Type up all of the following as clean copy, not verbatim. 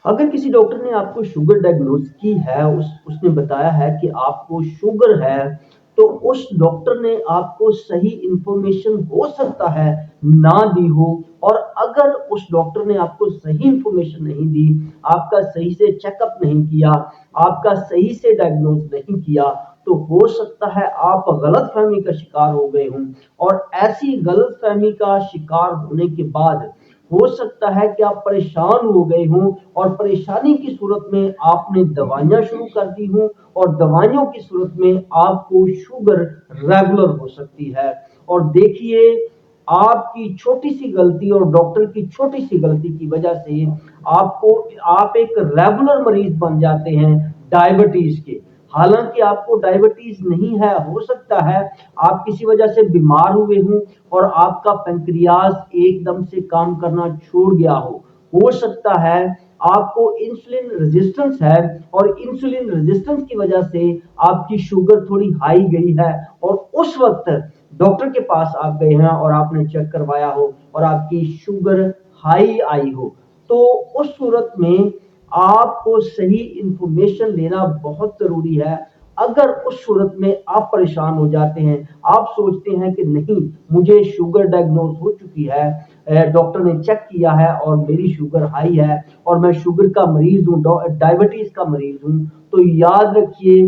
अगर किसी डॉक्टर ने आपको शुगर डायग्नोज की है, उसने बताया है कि आपको शुगर है, तो उस डॉक्टर ने आपको सही इंफॉर्मेशन हो सकता है ना दी हो। और अगर उस डॉक्टर ने आपको सही इंफॉर्मेशन नहीं दी, आपका सही से चेकअप नहीं किया, आपका सही से डायग्नोज नहीं किया, तो हो सकता है आप गलत फहमी का शिकार हो गए हों। और ऐसी गलत फहमी का शिकार होने के बाद हो सकता है कि आप परेशान हो गए हों, और परेशानी की सूरत में आपने दवाइयां शुरू कर दी हों, और दवाइयों की सूरत में आपको शुगर रेगुलर हो सकती है। और देखिए, आपकी छोटी सी गलती और डॉक्टर की छोटी सी गलती की वजह से आप एक रेगुलर मरीज बन जाते हैं डायबिटीज के। हालांकि आपको डायबिटीज नहीं है, हो सकता है आप किसी वजह से बीमार हुए हों और आपका पेंक्रियाज एकदम से काम करना छोड़ गया हो सकता है आपको इंसुलिन रेजिस्टेंस है, और इंसुलिन रेजिस्टेंस की वजह से आपकी शुगर थोड़ी हाई गई है, और उस वक्त डॉक्टर के पास आप गए हैं और आपने चेक करवाया हो और आपकी शुगर हाई आई हो। तो उस सूरत में आपको सही इंफॉर्मेशन लेना बहुत जरूरी है। अगर उस सूरत में आप परेशान हो जाते हैं, आप सोचते हैं कि नहीं, मुझे शुगर डायग्नोज हो चुकी है, डॉक्टर ने चेक किया है और मेरी शुगर हाई है और मैं शुगर का मरीज हूँ, डायबिटीज का मरीज हूँ, तो याद रखिए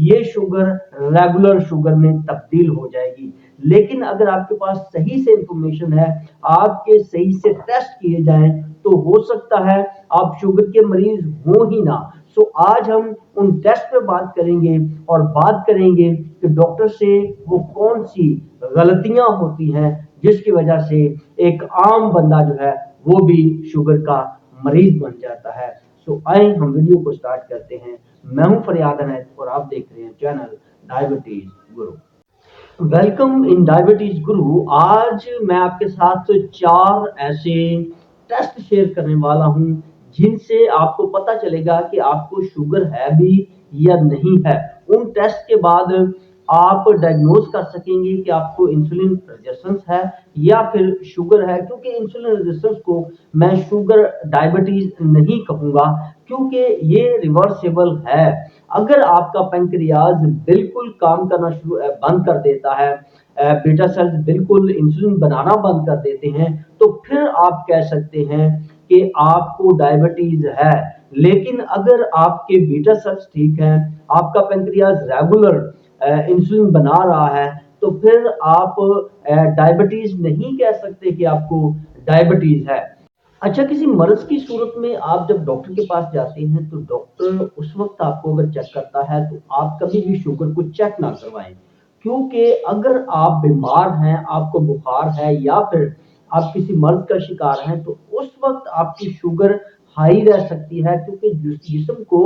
ये शुगर रेगुलर शुगर में तब्दील हो जाएगी। लेकिन अगर आपके पास सही से इंफॉर्मेशन है, आपके सही से टेस्ट किए जाएं, तो हो सकता है आप शुगर के मरीज हो ही ना। सो आज हम उन टेस्ट पे बात करेंगे और बात करेंगे कि डॉक्टर से वो कौन सी गलतियां होती हैं जिसकी वजह से एक आम बंदा जो है वो भी शुगर का मरीज बन जाता है। सो आए हम वीडियो को स्टार्ट करते हैं। मैं हूं फरियाद अनैत और आप देख रहे हैं channel diabetes Guru. Welcome in diabetes गुरु। आज मैं आपके साथ 4 ऐसे टेस्ट शेयर करने वाला हूं जिनसे आपको पता चलेगा कि आपको शुगर है भी या नहीं है। उन टेस्ट के बाद आप डायग्नोज कर सकेंगे कि आपको इंसुलिन रेजिस्टेंस है या फिर शुगर है, क्योंकि इंसुलिन रेजिस्टेंस को मैं शुगर डायबिटीज नहीं कहूंगा, क्योंकि ये रिवर्सेबल है। अगर आपका पेंक्रियाज बिल्कुल काम करना बंद कर देता है, बीटा सेल्स बिल्कुल इंसुलिन बनाना बंद कर देते हैं, तो फिर आप कह सकते हैं कि आपको डायबिटीज है। लेकिन अगर आपके बीटा सेल्स ठीक हैं, आपका पेंक्रियाज रेगुलर इंसुलिन बना रहा है, तो फिर आप डायबिटीज नहीं कह सकते कि आपको डायबिटीज है। अच्छा, किसी मर्ज की सूरत में आप जब डॉक्टर के पास जाते हैं, तो डॉक्टर उस वक्त आपको अगर चेक करता है तो आप कभी भी शुगर को चेक ना करवाएं, क्योंकि अगर आप बीमार हैं, आपको बुखार है या फिर आप किसी मर्ज का शिकार हैं, तो उस वक्त आपकी शुगर हाई रह सकती है, क्योंकि जिस्म को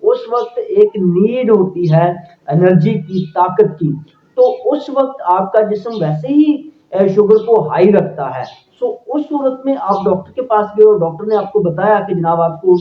उस वक्त एक नीड होती है एनर्जी की, ताकत की। तो उस वक्त आपका जिस्म वैसे ही शुगर को हाई रखता है। सो उस सूरत में आप डॉक्टर के पास गए और डॉक्टर ने आपको बताया कि जनाब आपको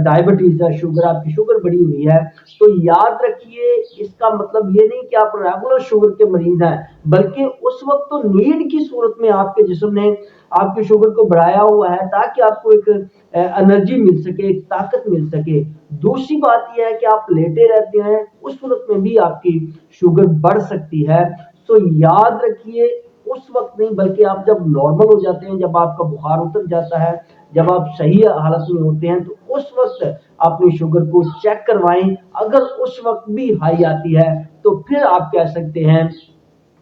डायबिटीज है, शुगर, आपकी शुगर बढ़ी हुई है, तो याद रखिए इसका मतलब ये नहीं कि आप रेगुलर शुगर के मरीज हैं, बल्कि उस वक्त तो नीड की सूरत में आपके जिस्म ने आपकी शुगर को बढ़ाया हुआ है ताकि आपको एक एनर्जी मिल सके, एक ताकत मिल सके। दूसरी बात यह है कि आप लेटे रहते हैं, उस सूरत में भी आपकी शुगर बढ़ सकती है। तो याद रखिए उस वक्त नहीं, बल्कि आप जब नॉर्मल हो जाते हैं, जब आपका बुखार उतर जाता है, जब आप सही हालत में होते हैं, तो उस वक्त अपनी शुगर को चेक करवाएं। अगर उस वक्त भी हाई आती है, तो फिर आप कह सकते हैं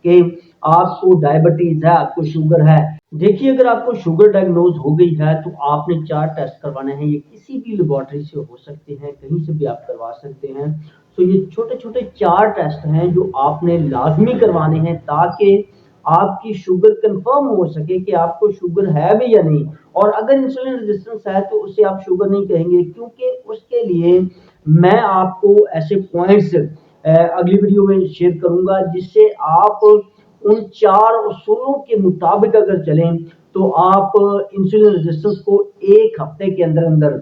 कि आपको डायबिटीज है, आपको शुगर है। देखिए, अगर आपको शुगर डायग्नोज हो गई है, तो आपने 4 टेस्ट करवाने हैं। ये किसी भी लेबोरेटरी से हो सकते हैं, कहीं से भी आप करवा सकते हैं। तो ये छोटे छोटे 4 टेस्ट हैं जो आपने लाजमी करवाने हैं, ताकि आपकी शुगर कंफर्म हो सके कि आपको शुगर है भी या नहीं। और अगर इंसुलिन रेजिस्टेंस है तो उसे आप शुगर नहीं कहेंगे, क्योंकि उसके लिए मैं आपको ऐसे पॉइंट्स अगली वीडियो में शेयर करूंगा, जिससे आप उन 4 उसूलों के मुताबिक अगर चलें, तो आप इंसुलिन रेजिस्टेंस को 1 हफ्ते के अंदर अंदर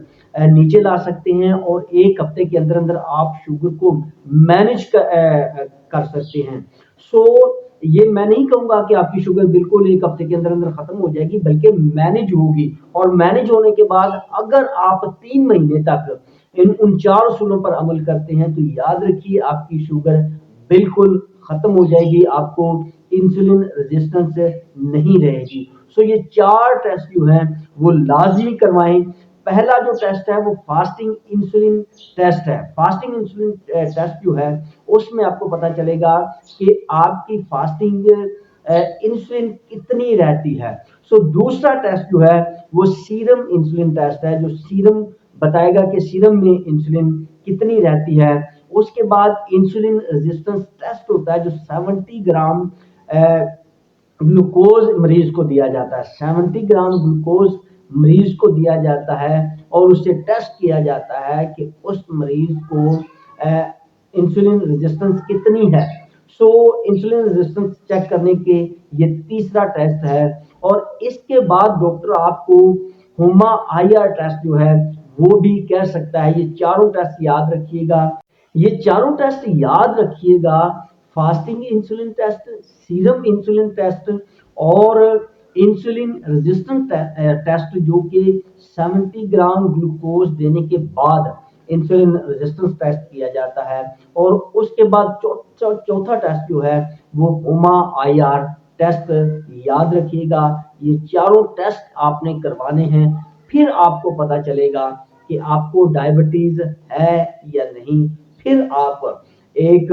नीचे ला सकते हैं, और 1 हफ्ते के अंदर अंदर आप शुगर को मैनेज कर सकते हैं। सो ये मैं नहीं कहूंगा कि आपकी शुगर बिल्कुल एक हफ्ते के अंदर अंदर खत्म हो जाएगी, बल्कि मैनेज होगी। और मैनेज होने के बाद अगर आप 3 महीने तक इन उन 4 असूलों पर अमल करते हैं तो याद रखिए आपकी शुगर बिल्कुल खत्म हो जाएगी, आपको इंसुलिन रेजिस्टेंस नहीं रहेगी। सो ये 4 टेस्ट जो हैं वो लाजमी करवाएं। पहला जो टेस्ट है वो फास्टिंग इंसुलिन टेस्ट है। फास्टिंग इंसुलिन टेस्ट जो है उसमें आपको पता चलेगा कि आपकी फास्टिंग इंसुलिन कितनी रहती है। सो दूसरा टेस्ट जो है वो सीरम इंसुलिन टेस्ट है, जो सीरम बताएगा कि सीरम में इंसुलिन कितनी रहती है। उसके बाद इंसुलिन रेजिस्टेंस टेस्ट होता है जो 70 ग्राम ग्लूकोज मरीज को दिया जाता है। 70 ग्राम ग्लूकोज मरीज को दिया जाता है और उससे टेस्ट किया जाता है कि उस मरीज को इंसुलिन रेजिस्टेंस कितनी है। सो इंसुलिन रेजिस्टेंस चेक करने के ये तीसरा टेस्ट है। और इसके बाद डॉक्टर आपको हुमा आईआर टेस्ट जो है वो भी कह सकता है। ये चारों टेस्ट याद रखिएगा, ये चारों टेस्ट याद रखिएगा, fasting insulin test, serum insulin test और इंसुलिन रेजिस्टेंट टेस्ट, जो कि 70 ग्राम ग्लूकोज देने के बाद इंसुलिन रेजिस्टेंस टेस्ट किया जाता है। और उसके बाद चौथा टेस्ट जो है वो हुमा आईआर टेस्ट याद रखिएगा। ये चारों टेस्ट आपने करवाने हैं, फिर आपको पता चलेगा कि आपको डायबिटीज है या नहीं। फिर आप एक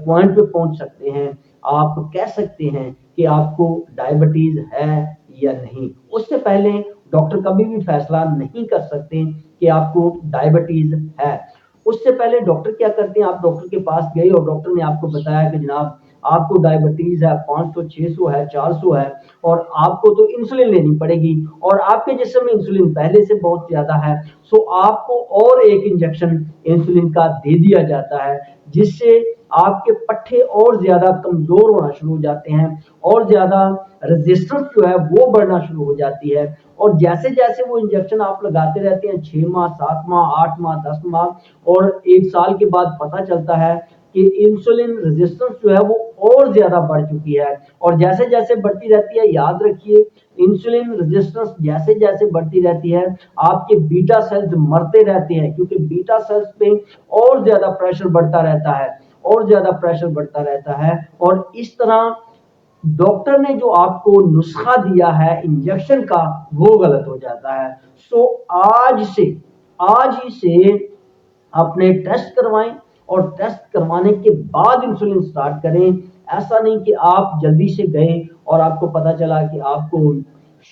पॉइंट पे पहुंच सकते हैं, आप कह सकते हैं कि आपको डायबिटीज है या नहीं। उससे पहले डॉक्टर कभी भी फैसला नहीं कर सकते कि आपको डायबिटीज है। उससे पहले डॉक्टर क्या करते हैं, आप डॉक्टर के पास गए और डॉक्टर ने आपको बताया कि जनाब आपको डायबिटीज है, 500 600 है, 400 है और आपको तो इंसुलिन लेनी पड़ेगी और आपके जिस्म में इंसुलिन पहले से बहुत ज्यादा है। सो आपको और एक इंजेक्शन इंसुलिन का दे दिया जाता है, जिससे आपके पट्टे और ज्यादा कमजोर होना शुरू हो जाते हैं और ज्यादा रेजिस्टेंस जो है वो बढ़ना शुरू हो जाती है। और जैसे जैसे वो इंजेक्शन आप लगाते रहते हैं 6 माह 7 माह 8 माह 10 माह और 1 साल के बाद पता चलता है कि इंसुलिन रेजिस्टेंस जो है वो और ज्यादा बढ़ चुकी है। और जैसे जैसे बढ़ती रहती है, याद रखिए इंसुलिन रेजिस्टेंस जैसे जैसे बढ़ती रहती है आपके बीटा सेल्स मरते रहते हैं, क्योंकि बीटा सेल्स पे और ज्यादा प्रेशर बढ़ता रहता है और ज्यादा प्रेशर बढ़ता रहता है। और इस तरह डॉक्टर ने जो आपको नुस्खा दिया है इंजेक्शन का वो गलत हो जाता है। सो आज ही से अपने टेस्ट करवाएं और टेस्ट करवाने के बाद इंसुलिन स्टार्ट करें। ऐसा नहीं कि आप जल्दी से गए और आपको पता चला कि आपको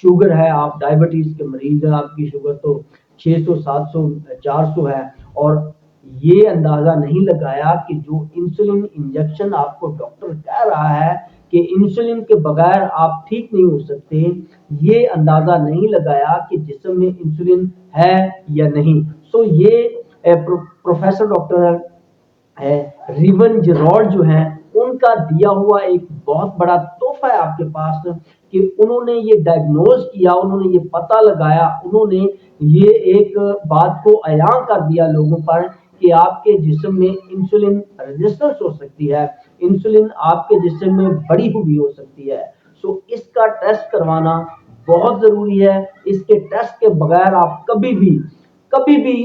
शुगर है, आप डायबिटीज के मरीज हैं, आपकी शुगर तो 600 700 400 है और ये अंदाजा नहीं लगाया कि जो इंसुलिन इंजेक्शन आपको डॉक्टर कह रहा है कि इंसुलिन के बगैर आप ठीक नहीं हो सकते, ये अंदाजा नहीं लगाया कि जिस्म में इंसुलिन है या नहीं। सो ये प्रोफेसर डॉक्टर रिवन जेरॉल्ड जो है उनका दिया हुआ एक बहुत बड़ा तोहफा है आपके पास कि उन्होंने ये डायग्नोज किया, उन्होंने ये पता लगाया, उन्होंने ये एक बात को अयां कर दिया लोगों पर कि आपके जिस्म में इंसुलिन रेजिस्टेंस हो सकती है, इंसुलिन आपके जिस्म में बढ़ी हुई हो सकती है। सो इसका टेस्ट करवाना बहुत जरूरी है। इसके टेस्ट के बगैर आप कभी भी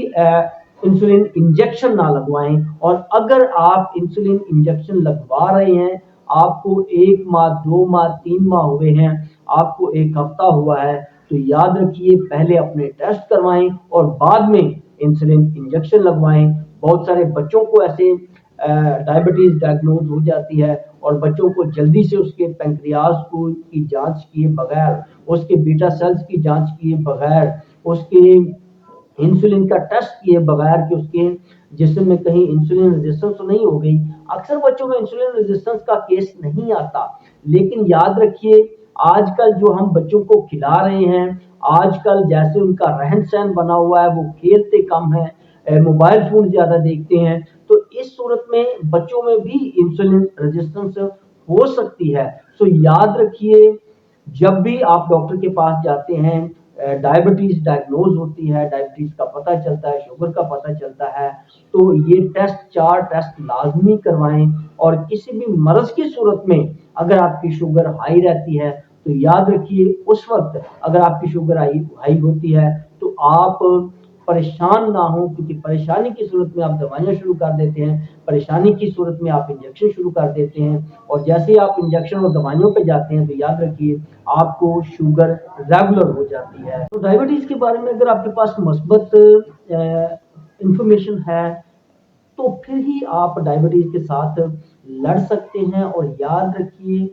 इंसुलिन इंजेक्शन ना लगवाएं। और अगर आप इंसुलिन इंजेक्शन लगवा रहे हैं, आपको 1 माह 2 माह 3 माह हुए हैं, आपको 1 हफ्ता हुआ है, तो याद रखिए पहले अपने टेस्ट करवाएं और बाद में इंसुलिन इंजेक्शन लगवाएं। बहुत सारे बच्चों को ऐसे डायबिटीज डायग्नोज हो जाती है और बच्चों को जल्दी से उसके पैंक्रियाज को की जांच किए बगैर, उसके बीटा सेल्स की जांच किए बगैर, उसके इंसुलिन का टेस्ट किए बगैर कि उसके जिस्म में कहीं इंसुलिन रेजिस्टेंस तो नहीं हो गई। अक्सर बच्चों में इंसुलिन रेजिस्टेंस का केस नहीं आता, लेकिन याद रखिए आजकल जो हम बच्चों को खिला रहे हैं, आजकल जैसे उनका रहन सहन बना हुआ है, वो खेलते कम है, मोबाइल फोन ज्यादा देखते हैं, तो इस सूरत में बच्चों में भी इंसुलिन रेजिस्टेंस हो सकती है। सो याद रखिए जब भी आप डॉक्टर के पास जाते हैं, डायबिटीज डायग्नोज होती है, डायबिटीज का पता चलता है, शुगर का पता चलता है, तो ये टेस्ट 4 टेस्ट लाजमी करवाएं। और किसी भी मर्ज की सूरत में اگر آپ کی شوگر ہائی رہتی ہے تو یاد رکھیے اس وقت اگر آپ کی شوگر ہائی ہوتی ہے تو آپ پریشان نہ ہوں، کیونکہ پریشانی کی صورت میں آپ دوائیاں شروع کر دیتے ہیں، پریشانی کی صورت میں آپ انجیکشن شروع کر دیتے ہیں، اور جیسے ہی آپ انجیکشن اور دوائیوں پہ جاتے ہیں تو یاد رکھیے آپ کو شوگر ریگولر ہو جاتی ہے۔ تو ڈائبٹیز کے بارے میں اگر آپ کے پاس مثبت انفارمیشن ہے تو پھر ہی آپ ڈائبٹیز کے ساتھ لڑ سکتے ہیں، اور یاد رکھیے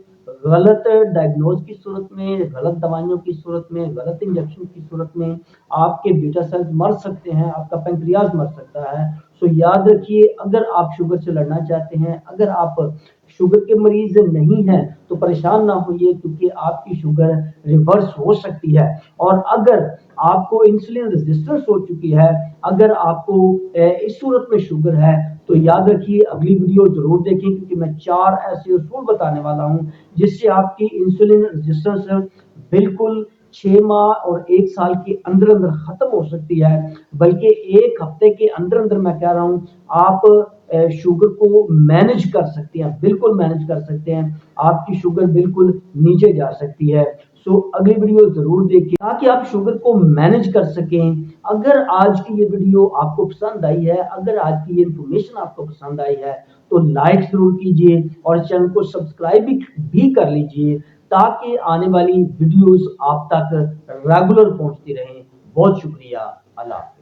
غلط ڈائگنوز کی صورت میں، غلط دوائیوں کی صورت میں، غلط انجیکشن کی صورت میں آپ کے بیٹا سیلز مر سکتے ہیں، آپ کا پینکریاس مر سکتا ہے۔ سو یاد رکھیے اگر آپ شوگر سے لڑنا چاہتے ہیں، اگر آپ شوگر کے مریض نہیں ہیں تو پریشان نہ ہوئیے، کیونکہ آپ کی شوگر ریورس ہو سکتی ہے، اور اگر آپ کو انسولین ریزسٹنس ہو چکی ہے، اگر آپ کو اس صورت میں شوگر ہے تو یاد رکھیے اگلی ویڈیو ضرور دیکھیں، کیونکہ میں 4 ایسے اصول بتانے والا ہوں جس سے آپ کی انسولین ریزسٹنس بالکل 6 ماہ اور 1 سال کے اندر اندر ختم ہو سکتی ہے، بلکہ 1 ہفتے کے اندر اندر میں کہہ رہا ہوں آپ شوگر کو مینج کر سکتے ہیں، بالکل مینج کر سکتے ہیں، آپ کی شوگر بالکل نیچے جا سکتی ہے۔ سو اگلی ویڈیو ضرور دیکھیں تاکہ آپ شوگر کو مینج کر سکیں۔ اگر آج کی یہ ویڈیو آپ کو پسند آئی ہے، اگر آج کی یہ انفارمیشن آپ کو پسند آئی ہے تو لائک ضرور کیجئے اور چینل کو سبسکرائب بھی کر لیجئے تاکہ آنے والی ویڈیوز آپ تک ریگولر پہنچتی رہیں۔ بہت شکریہ، اللہ حافظ۔